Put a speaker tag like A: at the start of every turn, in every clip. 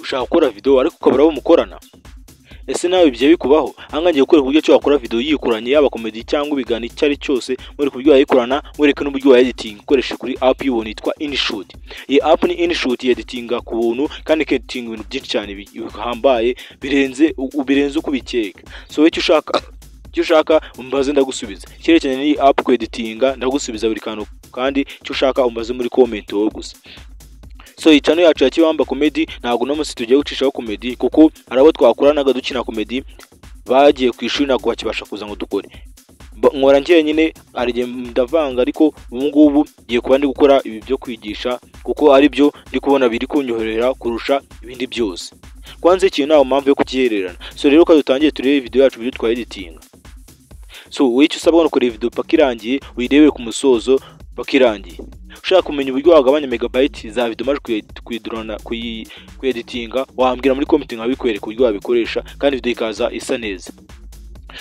A: ushaka gukora video ariko ukabura abo mukorana. Ese nawe ibyo bikubaho? Angagiye gukora uburyo cyo wakora video yikuranye, yaba comedy cyangwa ibiganiro icyo ari cyose, muri kubyo wayikorana, mwereke n'uburyo wa editing ukoresha kuri app y'ubuntu yitwa InShoot. Iyi app ni InShoot editinga ku buntu kandi editing ibintu byinshi cyane bihambaye birenze uko bikeka. So icyo ushaka umbaze ndagusubiza. Cyerekanye ni app ku editinga ndagusubiza buri kantu, kandi icyo ushaka umbaze muri comment wowe gusa. So iyi channel yacu ya Kibamba Comedy ntabwo no musi tugiye gucishaho comedy, kuko arabo twakoranaga dukina comedy bagiye ku ishuri ntabwo bakibasha kuza ngo dukore. Nkora ngiye nyine arigiye ndavanga, ariko ubu ngubu ngiye kuba ndi gukora ibi byo kwigisha, kuko ari byo ndi kubona biri kunyoherera kurusha ibindi byose. Kwanze ikintu ntaho mpamvu yo kukihererana. So rero dutangiye turebe video yacu byo twa editing. So wicyo usabwa no kureba video paka irangiye, uyirebere ku musozo paka irangiye. Ushaka kumenya uburyo wagabanya megabyte za video maje ku editinga, wambwira muri comment nkabikwereka uburyo wabikoresha kandi video ikaza isa neza.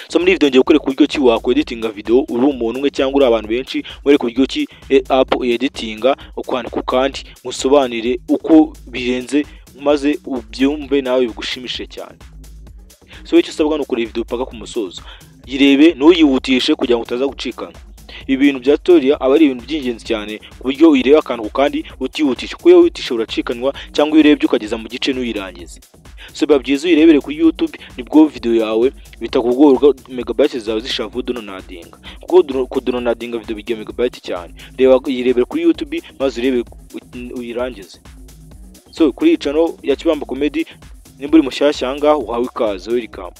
A: So muri video ngiye gukwereka uburyo ki wako editinga video uri umuntu umwe cyangwa uri abantu benshi, mwereka uburyo ki app editinga ukwandika kandi musobanire uko birenze, maze ubyumve nawe bigushimishe cyane. So icyo usabwa no kureba video paka ku musozo, yirebe ntuyihutishe kugira ngo utaza gucikana. Ibintu bya tutorial aba ari ibintu by'ingenzi cyane, kuburyo uyireba akantu kandi utihutisha, kuko iyo wihutisha uracikanwa cyangwa uyirebye ukageza mu gice n'uyirangiza. So biba byiza uyirebere kuri YouTube, nibwo video yawe bitakugora megabyte zawe zishavu downloading, kuko kudownloading video bigiye megabyte cyane. Reba yirebere kuri YouTube maze urebe uyirangize. So kuri channel ya Kibamba Comedy nimba uri mushyashya hanga uhawe ikaze, welcome.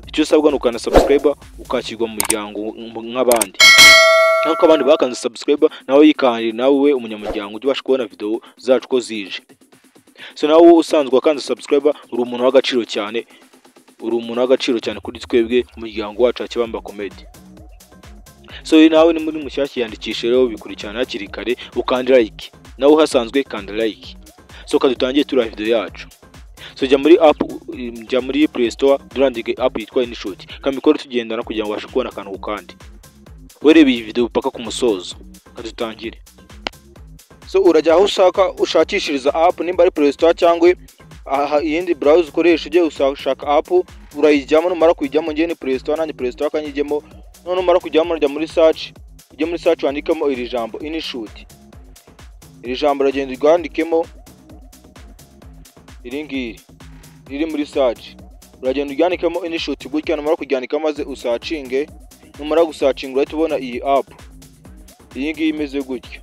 A: Icyo usabwa no kana subscribe ukakirwa mu muryango nk'abandi. Nako abandi bakanze subscribe nawe yikandi, nawe umunyamuryango ujye kubona video zacu ko zije. So nawe usanzwe akanze subscribe uri umuntu w'agaciro cyane, kuri twebwe umuryango wacu wa Kibamba Comedy. So nawe ni muri mushyashya yandikishe rero bikurikirana hakiri kare ukandi like, nawe uhasanzwe kandi like. So kadutangiye tura video yacu. So jya muri Play Store durandike app yitwa InShoot, kamikoro tugendana kugira ngo ubashe kubona akantu kandi werebe iyi video paka ku musozo. Kadutangire. So urajya aho ushakishiriza app, nimba ari Play Store cyangwa iyindi browser ukoresha, ujye ushaka app urayijyamo, numara kujyamo ngiye ni Play Store, nanjye Play Store kanyijyemo. None numara kujyamo rya muri search, ujye muri search wandikamo iri jambo InShoot. Iri jambo ragenda rwandikemo iringiri riri muri search, uragenda uryandikamo InShoot gutya. Numara kujyanika maze usacinge, numara gusacinga urahita ubona iyi app. Iyi ngiyi imeze gutya,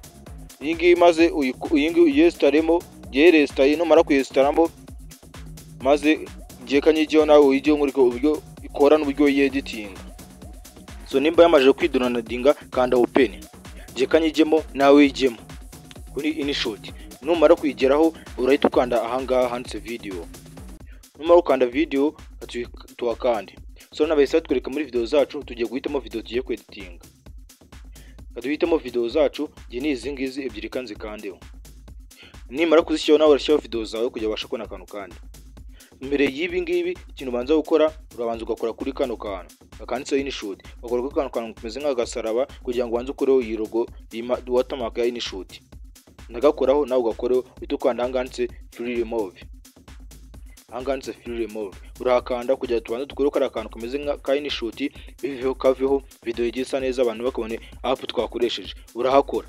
A: iyi ngiyi maze uyestaremo, yerestaye. Numara kuyestaramo maze ngiye kanyijyeho, nawe uyijyeho nkuriko uburyo ikora n'uburyo yeditinga. So nimba yamaje kwidownloadinga kanda open, ngiye kanyijyemo nawe uyijyemo kuri InShoot. Numara kuyigeraho urahita ukanda ahangaha handitse video. Numara ukanda video tuwakande. So nabahise twereka muri video zacu tugiye guhitamo video tugiye kweditinga. Kaduhitamo video zacu, ngiye nizi ngizi ebyiri kanze kandeho. Nimara kuzishyiraho nawe urashyiraho video zawe kugira ubashe kubona akantu kandi. Mbere y'ibi ngibi ikintu ubanza gukora, urabanza ugakora kuri kano kantu akanditseho InShoot. Ugakora kuri kano kantu kumeze nk'agasaraba kugira ngo ubanze ukoreho iyi logo watermark ya InShoot. Ndagakoraho nawe ugakoreho, uhita ukanda handitse free remove. Handitse free remove urahakanda kugira tubanze dukore ko ari akantu kameze nka InShoot, biveho kaveho video igisa neza abantu bakabone app twakoresheje. Urahakora.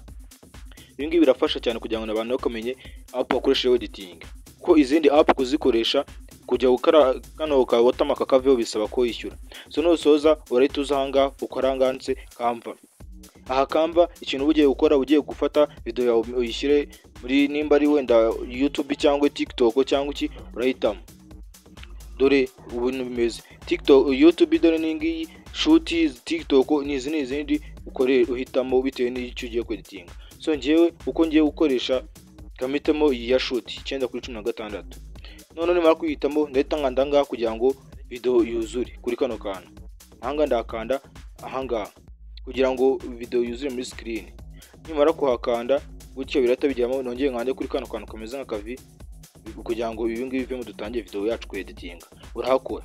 A: Ibi ngibi birafasha cyane kugira ngo abantu bakamenye app wakoresheje editing, ko izindi app kuzikoresha kujya gukora kano ka watermark kaveho bisaba ko yishyura. So nusoza urahita uzahanga ukarangantse Canva. Aha Canva ikintu ugiye gukora, ugiye gufata video yawe uyishyire muri, nimba ari wenda YouTube cyangwa TikTok cyangwa iki, urahitamo. Dore ubuntu bimeze TikTok, YouTube dore ningi shoot, TikTok n'izindi ukore uhitamo bitewe n'icyo ugiye kweditinga. So ngiyewe uko ngiye gukoresha kamitemo iyi ya shoot 9:16. None nimara kuyitamo ndahita ngandanga kugira ngo video yuzure kuri kano kantu. Ahanga ndakanda ahanga kugira ngo video yuzure muri screen. Nimara kuhakanda gutyo birata bijyamo, nongeye nkande kuri kano kantu kameze nk'akavi kugira ngo ibi ngibi bivemo dutangiye video yacu ku editinga. Urahakora.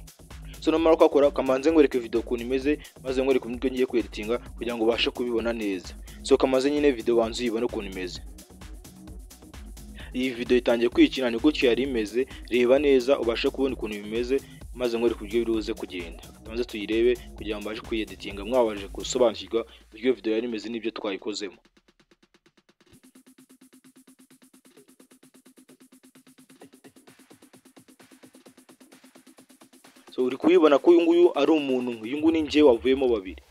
A: So namara kwakora kamanze ngwereke video kuntu imeze, maze ngwereke uburyo ngiye ku editinga kugira ngo ubashe kubibona neza. So kamaze nyine video banzu yibone kuntu imeze. iyi video itangiye kwikina ni gutyo yari imeze, reba neza ubashe kubona ukuntu bimeze maze nkore ku buryo biruze kugenda. Tubanze tuyirebe kugira ngo mbashe kuyeditinga mwabaje gusobanukirwa uburyo video yari imeze n'ibyo twayikozemo. So uri kubibona ko uyu nguyu ari umuntu, uyu nguyu ni njye wavuyemo babiri.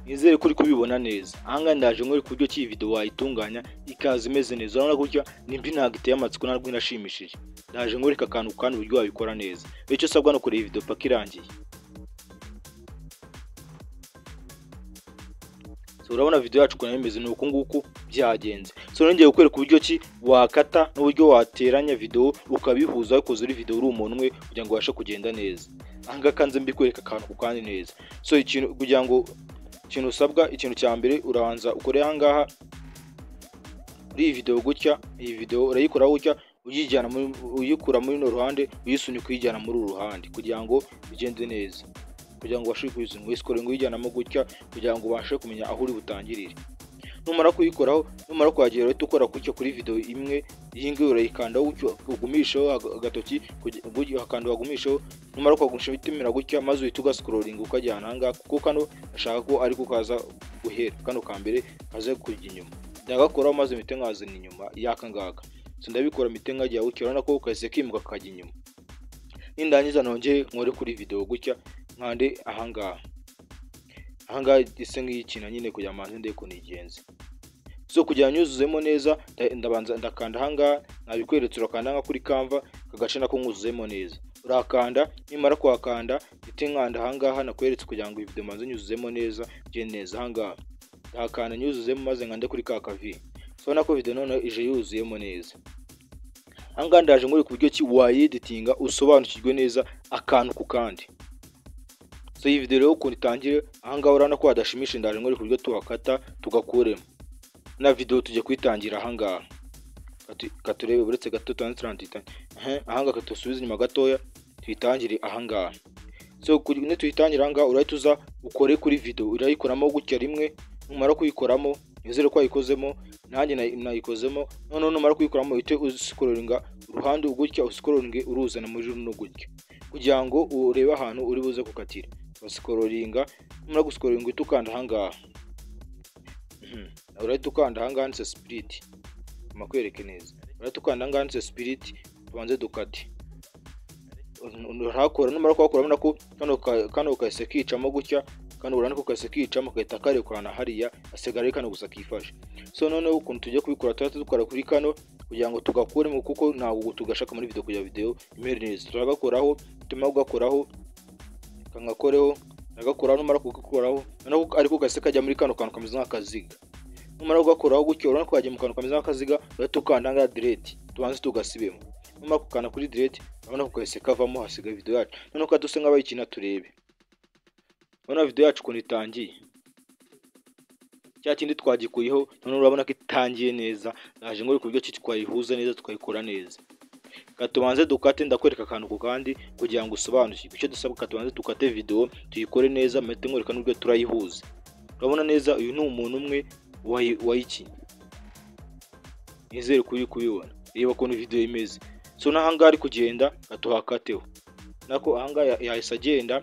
A: Nizere ko uri kubibona neza. Ahanga ndaje nkore ku buryo iyi video wayitunganya ikaza imeze neza. Urabona gutya nimbi ntabwo iteye amatsiko ntabwo inashimishije. Ndaje nkore akantu kandi uburyo wabikora neza. Bityo usabwa no kureba video paka irangiye. So urabona video yacu ukuntu imeze ni uku nguku byagenze. So nongeye kukwereka uburyo ki wakata n'uburyo wateranya video ukabihuza ukoze uri video uri umuntu umwe kugira ngo ubashe kugenda neza. Ahanga kanze mbikwereka akantu kandi neza. So ikintu kugira ngo ikintu usabwa, ikintu cya mbere urabanza ukore ahangaha muri iyi video gutya. Iyi video urayikora gutya uyijyana uyikura muri no ruhande uyisunika uyijyana muri uru ruhande kugira ngo bigende neza, kugira ngo ubashe kuyizungu uyiscoring uyijyanamo gutya kugira ngo ubashe kumenya aho uri butangirire. Numara kuyikoraho, numara kwagera uhita ukora gutyo kuri video imwe. Iyi ngiyi urayikanda gutyo ugumishaho agatoki gutyo hakanda wagumishaho. Numara kwagumisha bitimira gutya maze uhita ugascrolling ukajyana ahangaha kuko kano ashaka ko ari kukaza guhera kano kambere kaze kujya inyuma. Ndagakoraho maze mite nkazana inyuma yakangaka. So ndabikora mite nkajya gutyo urabona ko kaze kimuka kajya inyuma. Nindangiza nongeye nkore kuri video gutya nkande ahangaha. Ahangaha ise nk'ikina nyine kugira amanze ndeko kunigenza. So kugira nyuzuzemo neza ndabanza ndakanda ahangaha nabikweretse urakanda nka kuri Canva kagace nako nkuzuzemo neza. Urakanda nimara kwakanda ite nkanda ahangaha nakweretse kugira ngo video manze nyuzuzemo neza je neza ahangaha. Ndakanda nyuzuzemo maze nkande kuri ka kavi. So nako video none ije yuzuyemo neza. Ahangaha ndaje nkore ku buryo ki wayeditinga usobanukirwe neza akantu ku kandi. So iyi video rero ukuntu itangire ahangaha urana ko hadashimisha ndaje nkore ku buryo tuwakata tugakuremo. Na video tujye kwitangira ahangaha. Katurebe buretse gato transparent. Ahangaha katusubiza inyuma gatoya tuyitangire ahangaha. So kuri tuyitangira ahangaha urahita uza ukore kuri video urayikoramo gutya rimwe. Numara kuyikoramo nizere ko wayikozemo nanjye nayikozemo. None numara kuyikoramo uhite uscrollinga uruhande gutya uscrollinge uruzana muri runo gutya kugira ngo urebe ahantu uri buze gukatira. Uscrollinga numara guscrollinga utukanda ahangaha. Urahita ukanda ahangaha handitse split makwereke neza. Urahita ukanda ahangaha handitse split tubanze dukate. Urakora numara kwakora urabona ko kano kahise kicamo gutya kandi urabona ko kahise kicamo kahita karekurana hariya asigara kano gusa kifashe. So none ukuntu tujye kubikora dukora kuri kano kugira ngo tugakuremo kuko ntabwo tugashaka muri video kugira video imere neza. Turagakoraho tuma ugakoraho kangakoreho nagakoraho numara kugakoraho nako ariko kahise kajya muri kano kantu kameze nk'akaziga. Numara ugakoraho gutyo urabona ko yagiye mu kantu kameze nk'akaziga urahita ukanda nga delete tubanze tugasibemo. Numara kukanda kuri delete urabona ko kahise kavamo hasiga video yacu. None ko duse nk'abayikina turebe. Urabona video yacu ukuntu itangiye. Cya kindi twagikuyeho none urabona ko itangiye neza. Naje ngore ku buryo twayihuza neza tukayikora neza. Katubanze dukate ndakwereka akantu ku kandi kugira ngo usobanukirwe icyo dusabwa. Katubanze dukate video tuyikore neza mete nkwereka n'ubwo turayihuza. Urabona neza uyu ni umuntu umwe wayiki. Nizere kuri kubibona. Reba ukuntu video imeze. So nahanga ari kugenda katuhakateho. Nako ahanga yahise agenda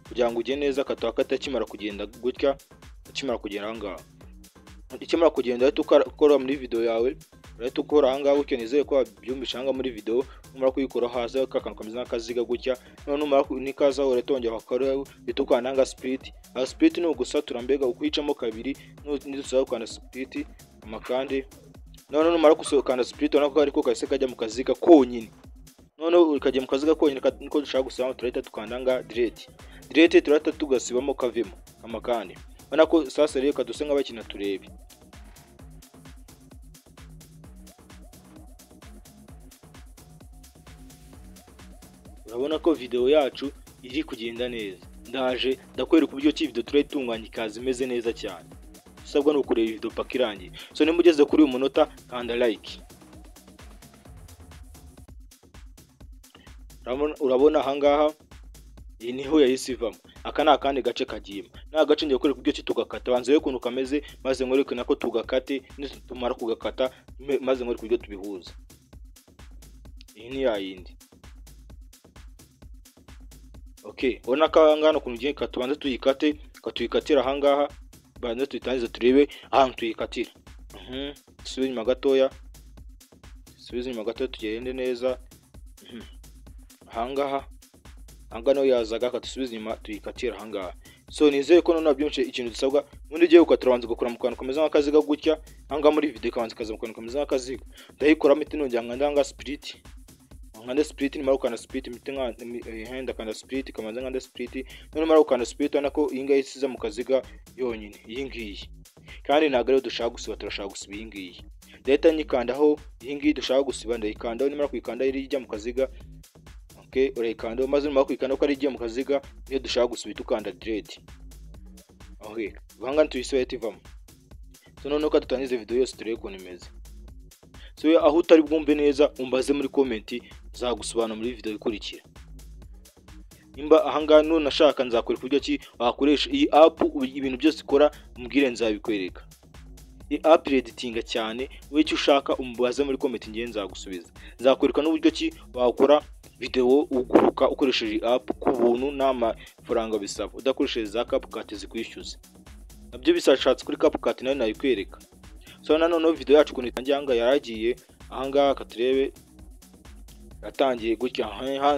A: kugira ngo ujye neza katuhakata kimara kugenda gutya kimara kugera ahangaha. Ikimara kugenda ahita ukora muri video yawe. Urahita ukora ahangaha gutya nizeye ko wabyumvisha ahangaha muri video. Numara kuyikora haza kakantu kameze nk'akaziga gutya. None numara nikaza uratongera bakora bitukana ahangaha split. Split ni ugusatura mbega ukwicamo kabiri n'idusaba kwanda split amakandi. None numara gusohokana split ubona ko ariko kahise kajya mu kaziga konyine. None ukajya mu kaziga konyine niko dushaka gusaba turahita tukandanga delete. Delete turahita tugasibamo kavemo amakandi. Ubona ko sasa rero kaduse nk'abakina turebe. Urabona ko video yacu iri kugenda neza. Ndaje ndakwereka uburyo ki video turayitunganya ikaza imeze neza cyane. Usabwa no kureba video paka irangiye. So nimba ugeze kuri uyu munota kanda like. Urabona ahangaha iyi niho yahise ivamo. Aka ni akandi gace kagiyemo, ni agace ngiye kwereka uburyo ki tugakata, banze rero ukuntu kameze maze nkwereke nako tugakate, nitumara kugakata maze nkwereke uburyo tubihuza. Iyi ni yayindi. Okay, ubona ko ahangana ukuntu ugiye tubanze tuyikate, tuyikatira ahangaha, banze tuyitangize turebe ahantu tuyikatira. Subiza inyuma gatoya, tugende neza. Ahangaha naho yazaga akatusubiza inyuma tuyikatira ahangaha. So nizeye ko none byinshi ikintu dusabwa muri ugiye gukatira banze gukora mu kantu kameze nk'akaziga gutya, ahangaha muri video kabanze kaza mu kantu kameze nk'akaziga. Ndayikoramo iti nongera nkanda split. Nkanda split nimara ukanda split mite nkanda kanda split kamanze nkanda split. None mara ukanda split nako iyi ngiyi isize mu kaziga yonyine, iyi ngiyi. Kandi ntabwo rero dushaka gusiba, turashaka gusiba iyi ngiyi. Leta nyikandaho iyi ngiyi dushaka gusiba, ndayikandaho nimara kuyikanda iri ijya mu kaziga. Okay, urayikanda maze nimara kuyikanda ko ari igiye mu kaziga niyo dushaka gusiba tukanda delete. Okay, banga tuyisibe itivamo. So none ko dutangize video yose turebe ukuntu imeze. So aho utari bwumve neza umbaze muri comment, zagusobanura muri video ikurikira. Nimba ahangaha none nashaka nzakwereka uburyo ki wakoresha iyi app, ibintu byose ikora umbwire nzabikwereka. Iyi app editinga cyane, wowe icyo ushaka umbaze muri comment ngiye nzagusubiza. Nzakwereka n'uburyo ki wakora video uguruka ukoresheje app ku buntu nta mafaranga bisaba, udakoresheje za CapCut zikwishyuza. Nabyo bisashatse kuri CapCut nayo nayikwereka. So none video yacu ukuntu itangiye ahangaha yaragiye, ahangaha katurebe yatangiye gutya,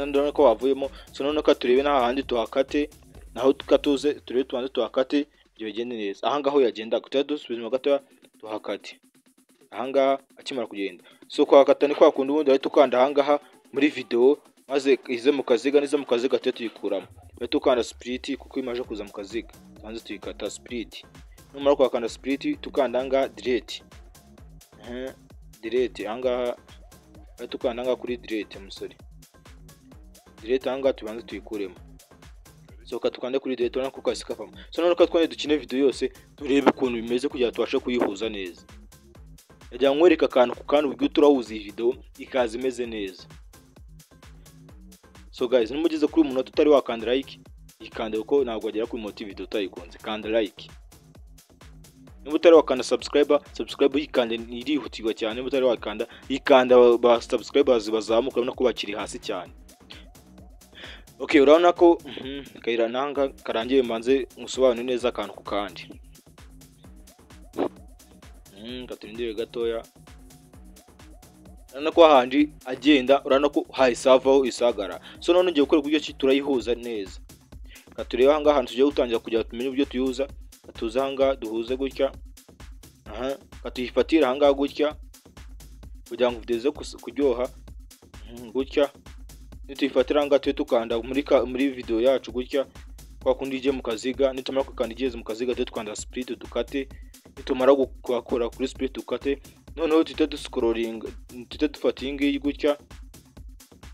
A: ndabona ko wavuyemo. So none ko turebe n'aha handi tuhakate, naho tukatuze turebe tubanze tuhakate ibyo bigende neza. Ahangaha ho yagenda dusubiza gato tuhakate ahangaha akimara kugenda. So kwakata ni kwa kundi ubundi ari tukanda ahangaha muri video maze ize mu kaziga, nize mu kaziga tuyikuramo. Bari tukanda split kuko imaje kuza mu kaziga, tanze tuyikata split. Numara kwakanda split tukanda ahangaha delete. Delete ahangaha bari tukanda ahangaha kuri delete musore. Delete ahangaha tubanze tuyikuremo. So katukande kuri delete urana kuko asikafamo. So none ko twanye dukine video yose turebe ukuntu bimeze kugira tubashe kuyihuza neza. Yajya nkwereka akantu ku kandi uburyo turahuza iyi video ikaza imeze neza. So guys, nimugeze kuri umuntu utari wakanda like, ikande uko ntabwo wagera kuri moti video utayikunze, kanda like. Niba utari wakanda subscribe yikande, irihutirwa cyane. Niba utari wakanda yikanda, ba subscribers bazamuka no kubakiri hasi cyane. Okay, urabona ko kayira nanga karangiye, manze ngusobanure neza akantu ku kandi. Katurindire gatoya. Urabona ko ahandi agenda, urabona ko hayisavaho isagara. So none ngiye gukora uburyo ki turayihuza neza. Katureba ahangaha hantu tugiye gutangira kugira tumenye uburyo tuyihuza. Katuza ahangaha duhuze gutya. Katuyifatira ahangaha gutya kugira ngo videze kuryoha gutya. Nituyifatira ahangaha tuye tukanda muri video yacu gutya kwa kundi ije mu kaziga. Nitumara kukanda igeze mu kaziga tuye tukanda split dukate. Nitumara gukora kuri split dukate. Noneho tuhita duscrolling, tuhita dufata iyi ngiyi gutya,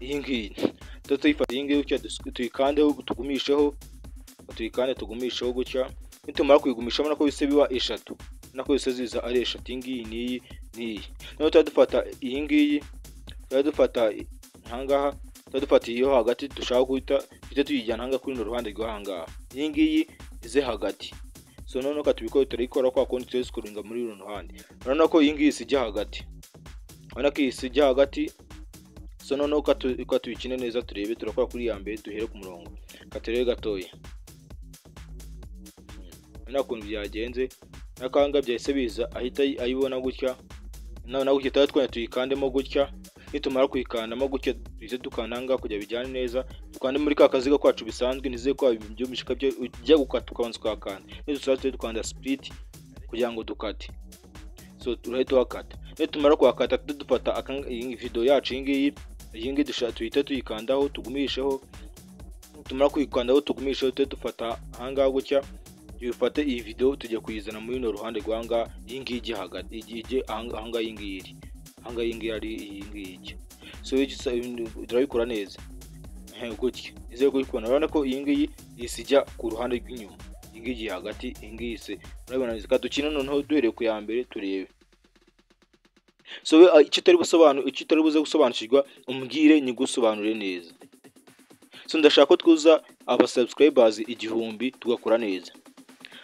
A: iyi ngiyi tuyifata iyi ngiyi gutya, tuyikandeho tugumisheho, tugumisheho gutya. Nitumara kuyigumisha ubona ko bise biba eshatu, nako bise ziza ari eshatu, iyi ngiyi n'iyi n'iyi. Noneho tudufata iyi ngiyi, tudufata ahangaha, tudufata iyo hagati dushaka guhita tuyijyana ahangaha kuri no ruhande rw'ahangaha, iyi ngiyi ize hagati. So none ko tubikora turayikora kwa kundi tuyiscrollinga muri runo ruhande. Urabona ko iyi ngiyi isijya hagati, urabona ko isijya hagati. So none ko tubikine neza turebe, turakora kuri ya mbere duhere ku murongo, katurebe gatoya. Urabona ukuntu byagenze, nakanga byahise biza ahita ayibona gutya. Nawe gutya twanya tuyikandemo gutya. Nitumara kuyikandamo gutya bize dukandanga kujya bijyane neza, tukande muri ka kaziga kwacu bisanzwe. Nize ko ibyo mishika byo ujya gukata ukabanza ukakanda. Nidusatse dukanda split kugira ngo dukate. So turahita wakata. Nitumara kwakata dufata iyi video yacu iyi ngiyi dushaka tuhita tuyikandaho tugumisheho. Nitumara kuyikandaho tugumisheho dufata ahangaha gutya. Yufate iyi video tujya kuyizana muri no ruhande rwanga, iyi ngiyi ije hagati, ije ahangaha iyi ngiyi iri. Ahangaha iyi ngiyi ari iyi ngiyi. So turabikora neza. Gutya ize kuyikona. Urabona ko iyi ngiyi isijya ku ruhande rw'inyuma, iyi ngiyi hagati, iyi ngiyi se urabona neza. Kadukina noneho duhere ku ya mbere turebe. So icyo utari buze gusobanukirwa umbwire nyigusobanure neza. so ndashaka ko twuza aba subscribers 1000 tugakora neza.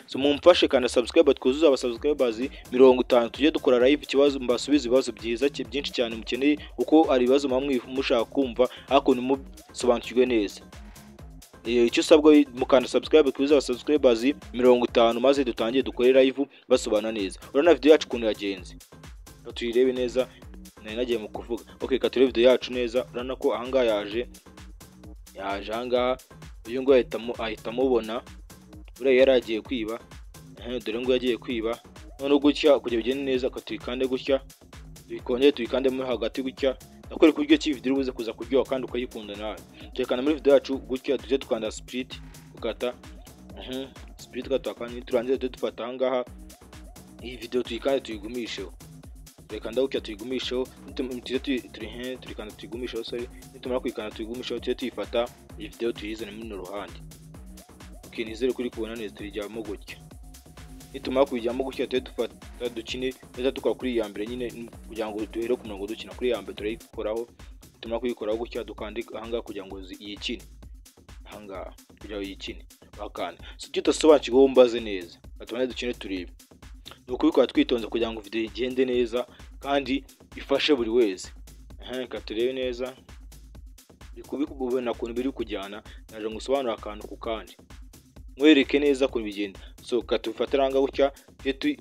A: So mumfashe kandi subscribe twuzuza aba subscribers 50 tujye dukora live ikibazo mbasubiza ibibazo byiza byinshi cyane mukeneye uko ari ibibazo mamwe mushaka kumva ariko nimusobanukirwe neza. Icyo usabwa mukanda subscribe twuzuza aba subscribers 50 maze dutangiye dukore live basobana neza. Urana video yacu kuntu yagenze tuyirebe neza nari nagiye mu kuvuga. Okay, kature video yacu neza. Urana ko ahanga yaje ahanga uyu ngo ahita mubona ure yaragiye kwiba. Dore ngo yagiye kwiba none gutya kujya bigende neza akatuyikande gutya bikongeye tuyikande muri hagati gutya nakore kuryo ki video ubuze kuza kuryoha kandi ukayikunda nawe. Cyekana muri video yacu gutya tuje tukanda split ukata split gatakanye turangiza dufata ahangaha iyi video tuyikande tuyigumisheho. Reka ndawuke tuyigumisheho turikanda tuyigumisheho sorry nitumara kuyikanda tuyigumisheho tuje tuyifata iyi video tuyizane muri ruhande. Okay, nizere kuri kubona neza turijyamo gutya. Nitumara kujyamo gutya tuje dufata dukine neza tukora kuri ya mbere nyine kugira ngo duhere ku murongo dukina kuri ya mbere turayikoraho. Nitumara kuyikoraho gutya dukandika ahanga kugira ngo yikine ahanga kugira ngo yikine bakane. So tutasobanukirwa mbaze neza atumane dukine turebe. Nukubikora twitonze kugira ngo video igende neza kandi ifashe buri wese. Reka turebe neza bikubikubona kuntu biri kujyana naje ngusobanura akantu ku kandi mwereke neza ko bigenda. So katufataranga gutya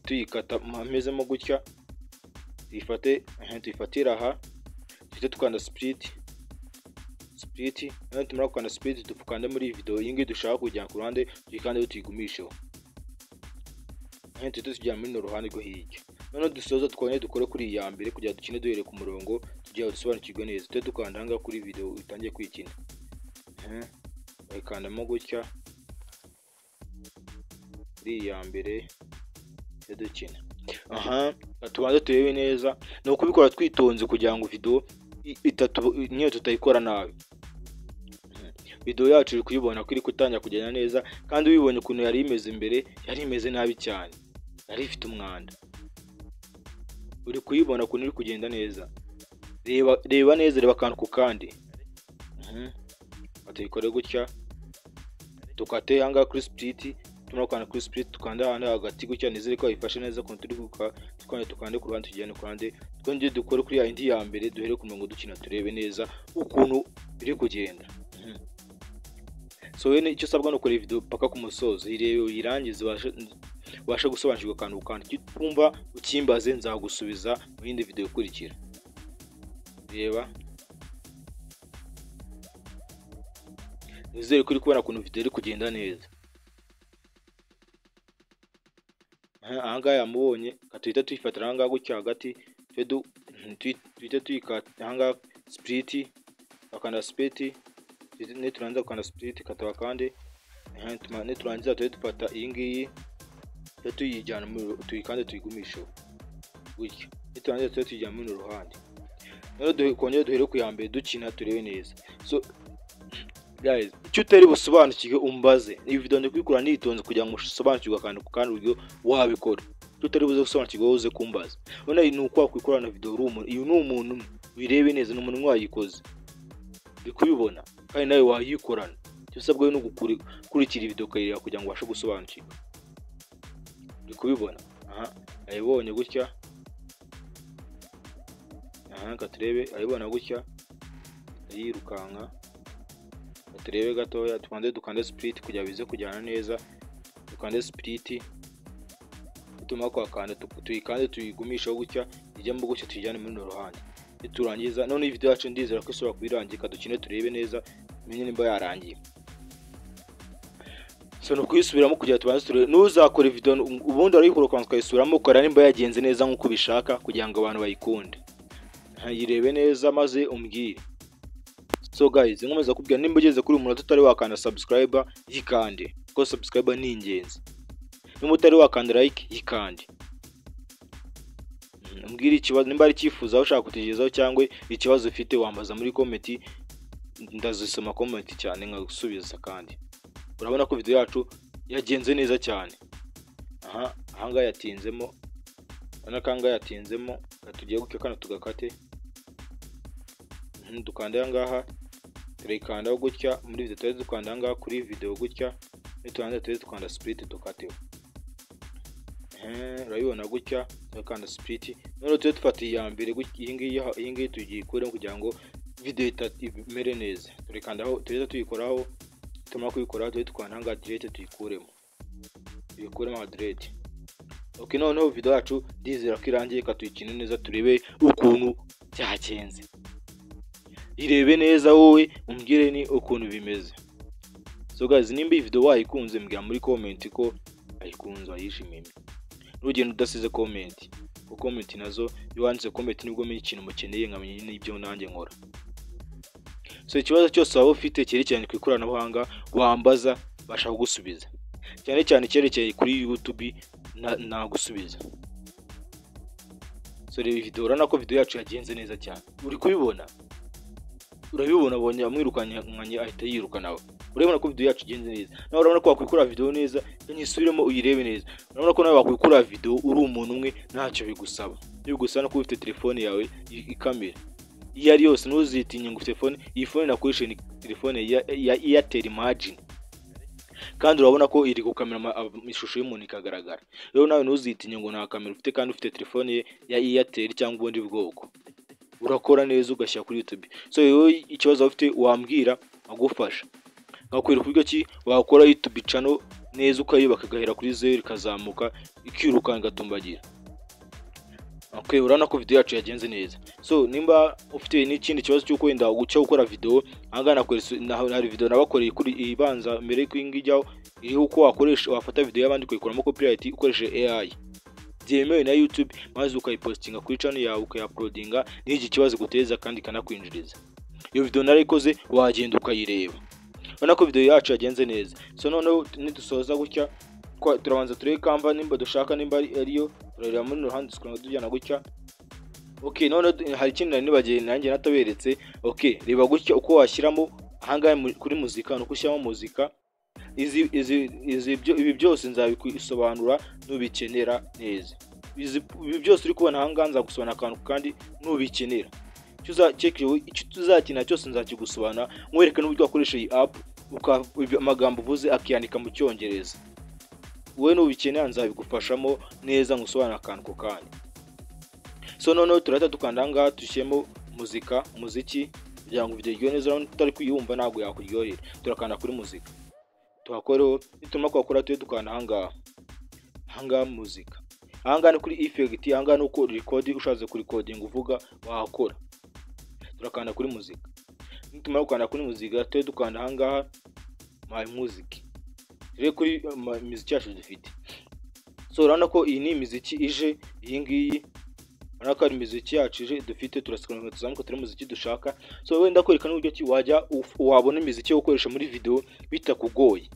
A: tuyikata amezemo gutya tuyifate tuyifatira aha tujye tukanda split none tumara kukanda split dupfukande muri video iyi ngiyi dushaka kujya ku ruhande tuyikande tuyigumisheho tujye tujya muri no ruhande rwo hirya. None dusoza twone dukore kuri ya mbere kugira dukine duhere ku murongo tujye dusobanukirwe neza. Tujye dukanda hanga kuri video itangiye kwikina bayikandamo gutya kuri ya mbere dukina. Tubanze turebe neza no kubikora twitonze kugira ngo video niyo tutayikora nabi. Video yacu iri kuyibona kuri kutanya kugenda neza kandi ubibonye ukuntu yari imeze imbere yari imeze nabi cyane yari ifite umwanda. Uri kuyibona ukuntu iri kugenda neza. Reba neza reba akantu ku kandi. Atayikore gutya tukate hanga kuri split tumakana kuri split tukanda handa hagati gutya nizere ko ifashe neza ko turi guka tukande ku ruhande tujyane ku ruhande twongeye dukore kuri ya indi ya mbere duhere ku murongo dukina turebe neza ukuntu biri kugenda. So icyo sabwa no kuri video paka ku musozo irebe uyirangize washa gusobanukirwa akantu kandi kumva ukimbaze nzagusubiza mu yindi video ikurikira. Reba nizere kuri kubona ukuntu video iri kugenda neza. Ahanga yamubonye katuhita tuyifatira ahanga gutya hagati tuhita tuyikata ahanga split bakanda split neturangiza kukanda split kataba kandi neturangiza dufata iyi ngiyi tuyijyana tuyikande tuyigumisheho gutya neturangiza tuyijyana muri ruhande. None kongera duhere ku ya mbere dukina turebe neza. So guys icyo utari busobanukirwe umbaze iyi video ndi kwikura nitonze kugira ngo musobanukirwe akantu kandi uburyo wabikora. Tutari buze gusobanukirwa uze kumbaza. None ni uko wakwikorana video room iyo ni umuntu wirebe neza n'umuntu mwayikoze bikubibona kandi nawe wayikorana. Cyo sabwe no gukurikira video kayira kugira ngo washe gusobanukirwa bikubibona. Ayibonye gutya katurebe ayibona gutya yirukanka turebe gatoya twande dukande split kugira bize kujyana neza. Dukande split tuma kwakanda tuyikande tuyigumishaho gutya ijyamo gutya tujyane muri ruhande niturangiza. None iyi video yacu ndizera ko isura kubirangika dukine turebe neza menye nimba yarangiye. So no kuyisubiramo kugira tubanze turebe nuzakora video ubundi arayikora kwanza kayisubiramo ukora nimba yagenze neza nkuko bishaka kugira ngo abantu bayikunde yirebe neza maze umbwire. So guys nkomeza kubwira nimba ugeze kuri umuntu tutari wakanda subscribe yikande ko subscribe ni ingenzi. Nimba utari wakanda like yikande. Mbwira ikibazo nimba ari cyifuza aho ushaka kutegezaho cyangwa ikibazo ufite wambaza muri comment ndazisoma comment cyane nkagusubiza kandi. Urabona ko video yacu yagenze neza cyane. Ahanga yatinzemo anakanga yatinzemo tugiye gukeka kana tugakate dukande ngaha turayikandaho gutya muri video tujye dukanda ahangaha kuri video gutya niturangiza tujye dukanda split dukateho. Urabibona gutya dukanda split. None tujye dufata iya mbere iyi ngiyi tugikuremo kugira ngo video imere neza. Turikandaho tujye tuyikoraho, tumara kuyikoraho tujye dukanda ahangaha direct tuyikuremo direct. Okay, noneho video yacu ndizera ko irangiye, katuyikine neza turebe ukuntu byagenze. Irebe neza wowe umbwire ni ukuntu bimeze. So guys, nimba iyi video wayikunze mbwira muri comment ko ayikunze ayishimiye. Nugenda udasize comment. Comment nazo iyo wanditse comment nibwo menye ikintu mukeneye nkamenye n'ibyo nanjye nkora. So ikibazo cyose waba ufite cyerekeranye ku ikoranabuhanga wambaza bashaka kugusubiza. Cyane cyane cyerekeye kuri YouTube nagusubiza. So reba video urana ko video yacu yagenze neza cyane. Uri kubibona? Urabibona bonye amwirukanye nkanye ahita yiruka nawe. Urabona ko video yacu igenze neza. Nawe urabona ko wakwikora video neza, nyisubiremo uyirebe neza. Urabona ko nawe wakwikora video uri umuntu umwe ntacyo bigusaba. Bigusaba no kuba ufite telefone yawe ikamera. Iyo ari yose ntuzitinye ngo telefone, iyi phone nakoresha ni telefone ya Airtel Imagine. Kandi urabona ko iri ku kamera ishusho y'umuntu ikagaragara. Rero nawe ntuzitinye ngo nta kamera ufite kandi ufite telefone ya Airtel cyangwa ubundi bwoko. Urakora neza ugashyira kuri YouTube. So yewe ikibazo ufite wambwira agufasha. Ngakwereka uburyo ki wakora YouTube channel neza ukayubaka gahera kuri 0 kazamuka ikiruka ngatumbagira. Okay, urana ko video yacu yagenze neza. So nimba ufite n'ikindi kibazo cyo kwenda gucya gukora video, angana hari video nabakoreye kuri ibanza mbere kwingijyaho iriho uko wakoresha wafata video y'abandi kuyikoramo copyright ukoresheje AI. Byemewe na YouTube maze ukayipostinga kuri channel yawe ukayi-uploadinga n'iki kibazo guteza kandi kanakwinjiriza. Iyo video narayikoze wagenda ukayireba. Urana ko video yacu yagenze neza. So noneho nidusoza gutya turabanza turebe kamba nimba dushaka nimba ariyo turareba muri ruhande scroll tujyana gutya. Okay, none hari ikindi nari nibagiye nanjye nataberetse. Okay, reba gutya uko washyiramo ahangahe kuri muzika no kushyiramo muzika. Ibi byose nzabikwisobanura nubikenera neza. Ibi byose uri kubona ahangaha nzagusobanura akantu kandi nubikenera. Icyo tuzakina cyose nzakigusobanura nkwereka n'uburyo wakoresha iyi app amagambo uvuze akiyandika mu Cyongereza. Wowe nubikenera nzabigufashamo neza ngusobanura akantu ko kandi. So noneho turahita dukanda ahangaha dushyemo muziki kugira ngo video iryohe neza. Utari kuyumva ntabwo yakuryohera. Turakanda kuri muzika tuhakoreho, nituma kwakora tuye dukanda ahangaha muzika. Ahangaha ni kuri effect, ahangaha ni uko record ushaze kuri recording uvuga wahakora. Turakanda kuri muzika. Nituma gukanda kuri muzika tuye dukanda ahangaha my music. Rero kuri muziki yacu dufite. So urabona ko iyi ni muziki ije iyi ngiyi. Urabona ko ari muziki yacu ije dufite, turasikana tuzamuka turi muziki dushaka. So wenda kwerekana uburyo ki wajya wabona imiziki yo gukoresha muri video bitakugoye.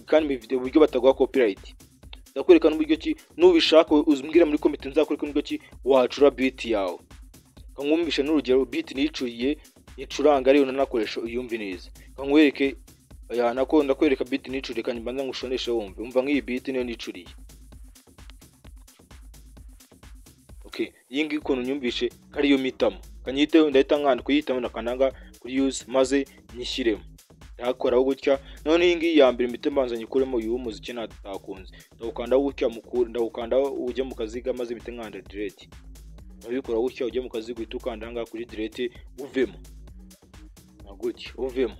A: Kandi mu video uburyo batagwa copyright. Ndakwerekana uburyo ki nubishaka uzumbwira muri comment nzakwereka uburyo ki wacura beat yawe. Kankumvisha n'urugero beat nicuriye icuranga ari nakoresha uyumve neza. Kankwereke nako ndakwereka beat nicuriye kandi mbanza ngushoneshe wumve. Umva nk'iyi beat niyo nicuriye. Okay, iyi ngiyi ukuntu nyumvishe kari yo mitamo. Kanyiteho ndahita nkanda kuyitamo nakananga kuri use maze nyishyiremo. Ndakora gutya. None iyi ngiyi ya mbere mitembanza nyikuremo uyu muziki natakunze. Ndawukanda gutya ndawukanda ujye mu kaziga maze bite nkanda direct. Nabikora gutya ujye mu kaziga uhita ukanda ahangaha kuri direct uvemo. Nagutya uvemo.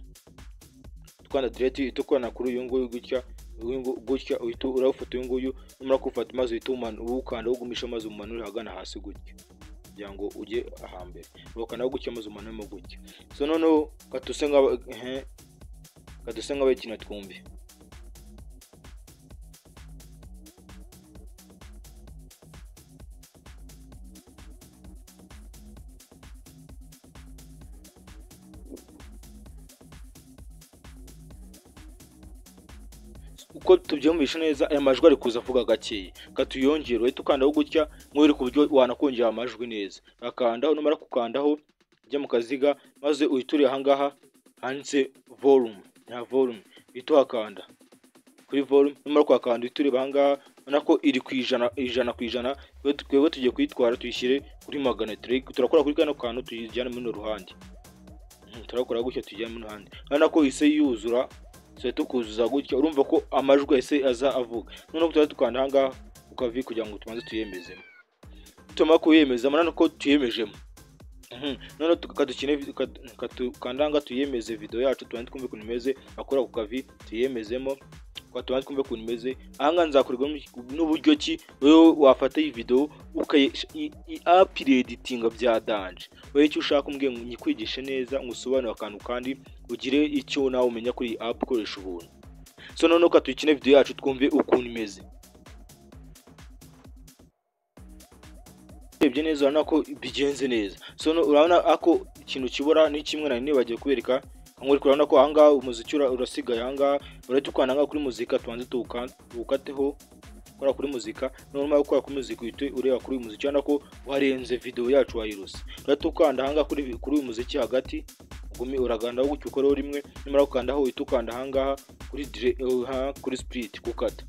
A: Tukanda direct itukwana kuri uyu nguyu gutya uhita urafata uyu nguyu numara kufata maze uhita ukanda ugumisha maze umanure hagana hasi gutya kugira ngo ujye ahambere. Ukanda gutya maze umanuremo gutya. So noneho katuse nk'abakina twumbi. Uko tubyumvisha neza aya majwi ari kuza avuga gakeye. Katuyongera uhita ukandaho gutya nkwereka uburyo wanakongera amajwi neza. Akandaho numara kukandaho ujya mu kaziga maze uhituriye ahangaha handitse volume. Nta volume uhita wakanda kuri volume. Numara kwakanda uhituriye ahangaha ubona ko iri ku ijana. Twebwe tugiye kuyitwara tuyishyire kuri 100. Turakora kuri kano kantu tuyijyana muri ruhande. turakora gutya tujyamo n'ahandi, urabona ko ise yuzura, tukuzuza gutya, urumva ko amajwi ese aza avuga. Noneho tuba dukanda aha ngaha ku kavi kugira ngo tubanze tuyemezemo. Tuma kuyemeza mana ko tuyemejemo. Noneho tukanda nga tuyemeze video yacu, tubanze twumve ukuntu imeze, akora ku kavi tuyemezemo, kwa tubanze twumve ukuntu imeze. Aha nga nzakorwa n'uburyo ki wowe wafata iyi video uploadinga bya danje. Wowe icyo ushaka umbwiye nyikwigishe neza, ngusobanura akantu kandi ugire icyo nawe umenya kuri iyi app ukoresha ubuntu. So noneho ka tuyikine video yacu twumve ukuntu imeze. Ebye neza urabona ko bigenze neza. So urabona ako ikintu kibura ni kimwe na nini bagiye kubereka. Nk'uri kurabona ko ahanga umuziki urasigaye ahanga, urahita ukanda nga kuri muzika, tubanze tuwukateho kora kuri muzika. Normal gukora kuri muzika uhite ureba kuri uyu muziki, urabona ko warenze video yacu wayiruse. Urahita ukanda ahanga kuri uyu muziki hagati, ugumi uragandaho gutyo ukoreho rimwe, nimara ukandaho uhita ukanda ahangaha kuri split gukata.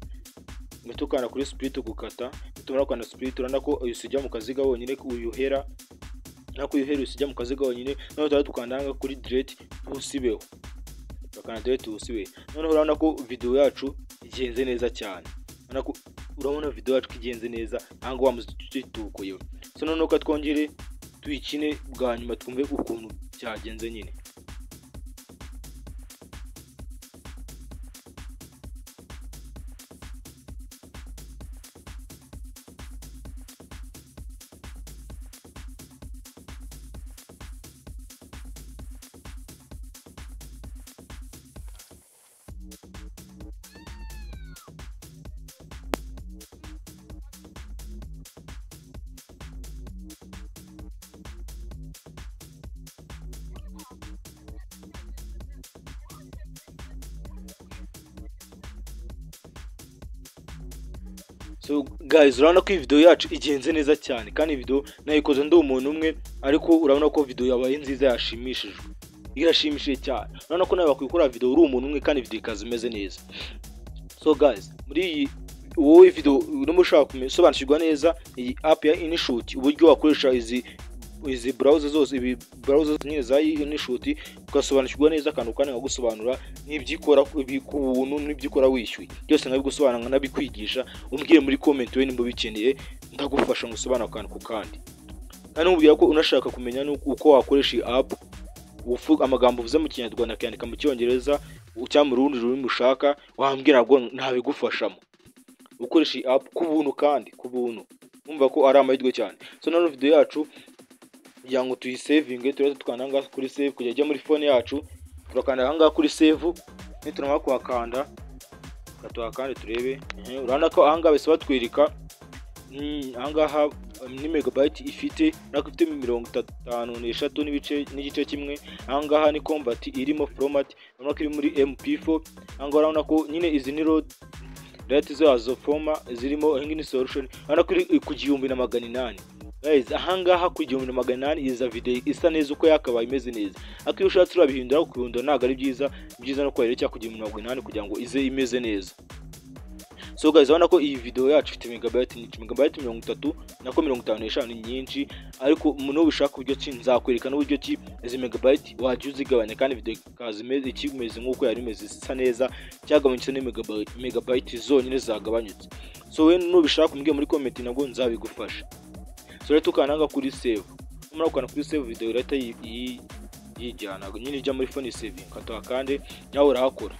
A: Ukanda kuri split gukata, tumara kwanda split urabona ko usijya mu kaziga wonyine uyuhera, nako uyuhera usijya mu kaziga wonyine. Noneho tukanda hanga kuri delete usibeho, bakana delete usibe. Noneho urabona ko video yacu igenze neza cyane, urabona video yacu igenze neza, hanga wa muziki tukoyeho. So noneho ka twongere tuyikine bwa nyuma twumve ukuntu cyagenze nyine. So guys, urabona ko video yacu igenze neza cyane, kandi video nayikoze ndi umuntu umwe, ariko urabona ko video yabaye nziza yashimishije, irashimishije cyane. Urabona ko nawe bakwikora video uri umuntu umwe kandi video ikazimeze neza. So guys, muri iyi wowe video n'umushaka kumesobanukirwa neza iyi app ya InShoot, uburyo wakoresha izi browser zose, ibi browser nyine za InShoot, ugasobanukirwa neza kandi gusobanura n'ibyikora ku buntu n'ibyikora wishyuye, byose nkabigusobanura nabikwigisha. Umbwire muri comment we nimba bikeneye, ndagufasha ngusobanura akantu ku kandi. Kandi umbwira ko unashaka kumenya uko wakoresha iyi app, uvuga amagambo uvuze mu Kinyarwanda akandika mu Cyongereza cyangwa mu rundi rurimi ushaka, wambwira ngo ntabigufashamo. Ukoresha iyi app ku buntu kandi ku buntu, umva ko ari amahirwe cyane. So noneho video yacu kugira ngo tuyisavinge, turetse tukanda nga kuri save kujya ajya muri phone yacu, turakanda aha kuri save, nitumara kuhakanda kandi turebe. Urabona ko aha bese batwereka aha ni megabyte ifite, nako ifite 53 n'igice kimwe. Aha ni combat irimo format, urabona ko iri muri MP4. Aha urabona ko nyine izi ni road rate zazo forma zirimo ni solution, urabona ko iri ku 1800. Guys, ahangaha ku 1800 iza video isa neza uko yakabaye imeze neza. Ako iyo ushatse urabihindura kubihindura ntago ari byiza no kwereka cya ku 1800 kugira ngo ize imeze neza. So guys, urabona ko iyi video yacu ifite megabyte 30 nako 55 ni nyinshi, ariko umuntu ubishaka uburyo ki nzakwerekana uburyo ki izi megabyte wajya uzigabanya kandi video kazimeze ikimeze nk'uko yari imeze isa neza, cyagabanyitse ne megabyte zonyine zagabanyutse. So we nubishaka umbwiye muri comment nabwo nzabigufasha. So rero tukananga kuri save, umara ukana kuri save video irata yijyana nyine ijya muri phone saving, katoha kandi nawe urahakora.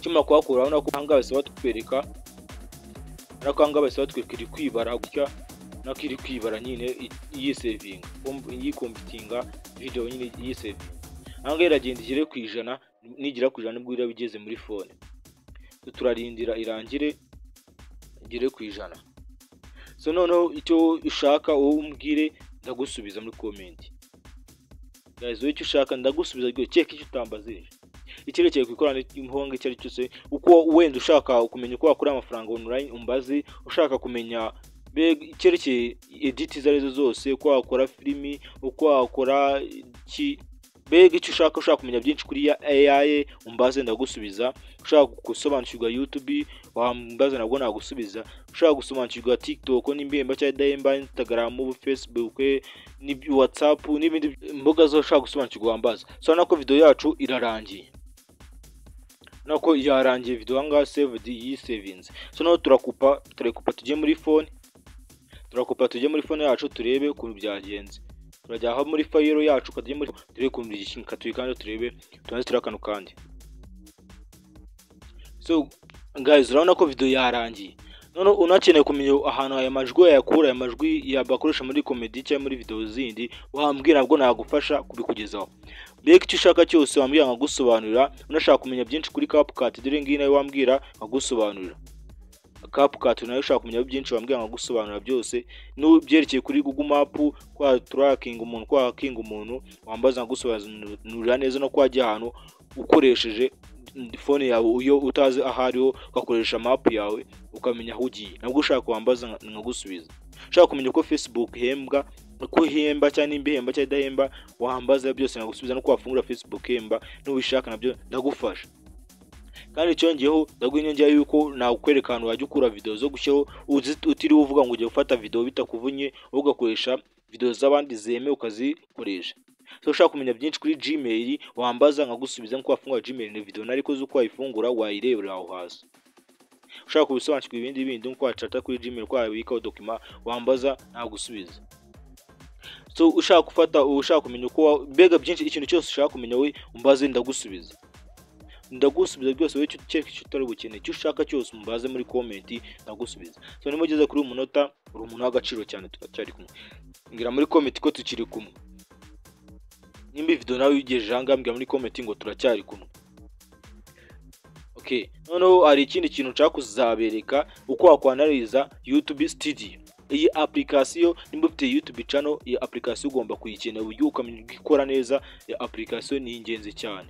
A: Cyuma kwakora urabona ko hanga bese batwereka, ariko hanga bese batwereka iri kwibara gutya, nako iri kwibara nyine iyi saving, iyi computinga video nyine iyi saving. Hanga iragenda igere ku 100, nigira ku 100 nibwo irabigeze muri phone. Turarindira irangire igere ku 100. So noneho icyo ushaka wowe umbwire ndagusubiza muri comment. Guys, wowe icyo ushaka ndagusubiza ryo cheke icyo utambazije. Icyerekeye kwikorana imponga cyari cyose, uko wenda ushaka kumenya uko wakora amafaranga online umbazi, ushaka kumenya icyerekeye edit zarizo zose, uko wakora filimi, uko wakora icyo ushaka kumenya byinshi kuri AI umbaze ndagusubiza. Ushaka gusobanukirwa YouTube wambaza nabwo nagusubiza. ushaka gusobanukirwa TikTok n'imbihemba cyangwa idahemba, Instagram, Facebook, WhatsApp n'ibindi mbuga zose ushaka gusobanukirwa wambaza. So nako video yacu irarangiye. Nako yarangiye video anga saved yisevinze. So no turakupa tujye muri phone. Turakupa tujye muri phone yacu turebe ukuntu byagenze. Turajya aho muri file yacu kadije muri turebe ukuntu igishinga kandi turebe tubanze turakano kandi. So guys, urabona ko video yarangiye. None unakeneye kumenya ahantu aya majwi yakura, aya majwi yabakoresha muri comedy cyangwa muri video zindi, wambwira nabwo nagufasha kubikugezaho. Mbega icyo ushaka cyose wambwira nkagusobanurira. Unashaka kumenya byinshi kuri CapCut, dore ngiyi nayo wambwira nkagusobanurira. CapCut nayo ushaka kumenya byinshi wambwira nkagusobanurira byose. N'ubyerekeye kuri Google Map, kwa tracking umuntu, wambaza nkagusobanurira neza no kwajya ahantu ukoresheje phone yawe uyo utazi ahariho ugakoresha map yawe ukamenya aho ugiye. Nabwo ushaka wambaza nkagusubiza. Ushaka kumenya ko Facebook hembwa, ko hemba cyane imbihemba cyangwa idahemba, wambaza byose nagusubiza. No kwafungura Facebook hemba n'ubishaka nabyo ndagufasha. Kandi cyongeyeho ndaguhinyongera yuko nakwereka ahantu wajya ukura video zo gushyaho utiri uvuga ngo ujye gufata video bitakuvunye, ugakoresha video z'abandi zeme ukazikoresha. So ushaka kumenya byinshi kuri Gmail wambaza nkagusubiza. Nko wafungura Gmail ni video nariko zuko wayifungura wayirebera aho hasi. Ushaka kubisobanukirwa ibindi nko wacata kuri Gmail kwa wika document wambaza nagusubiza. So ushaka kumenya uko bega byinshi ikintu cyose ushaka kumenya we umbaze ndagusubiza byose. We cyeke cyutari bukene cyo ushaka cyose umbaze muri comment ndagusubiza. So nimugeze kuri umunota uri umuntu w'agaciro cyane, turacyari kumwe. Ngira muri comment ko tukiri kumwe. Nimba video nawe ugejeje hangambwira muri comment ngo turacyari kumwe. Okay, noneho hari ikindi kintu nshaka kuzabereka uko wakwanariza YouTube Studio. Iyi application nimba ufite YouTube channel, iyi application ugomba kuyikenera uburyo ukamenya gukora neza. Iyi application ni ingenzi cyane.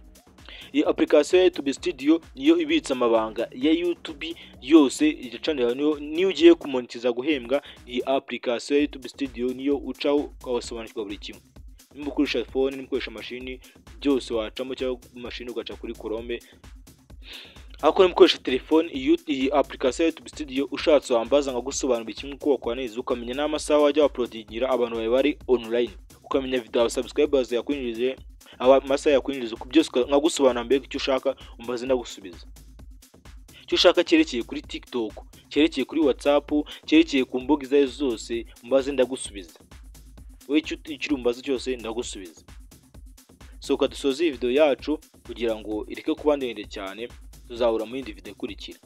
A: Iyi application ya YouTube Studio niyo ibitsa amabanga ya YouTube yose. Iyi channel niyo ugiye kumonetiza guhembwa, iyi application ya YouTube Studio niyo ucaho ukawasobanukirwa buri kimwe. Nimba ukoresha phone, nimba ukoresha machine, byose wacamo cyangwa machine ugaca kuri Chrome. Ako nimba ukoresha telefone, iyi application ya YouTube Studio ushatse wambaza nkagusobanurira kimwe uko wakwaneza, ukamenya n'amasaha wajya uploadingira abantu bawe bari online, ukamenya video subscribers yakwinjije, amasaha yakwinjije, ku byose nkagusobanurira. Mbega icyo ushaka umbaze ndagusubiza. Icyo ushaka cyerekeye kuri TikTok, cyerekeye kuri WhatsApp, cyerekeye ku mbuga izo zose umbaze ndagusubiza. We icyo umbaza cyose ndagusubiza. So kadusoza iyi video yacu kugira ngo ireke kuba ndende cyane, tuzahura mu yindi video ikurikira.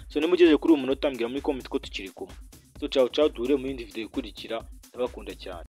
A: So nimugeze kuri umunota mbwira muri comment ko tukiri kumwe. So ciao duhure mu yindi video ikurikira. Ndabakunda cyane.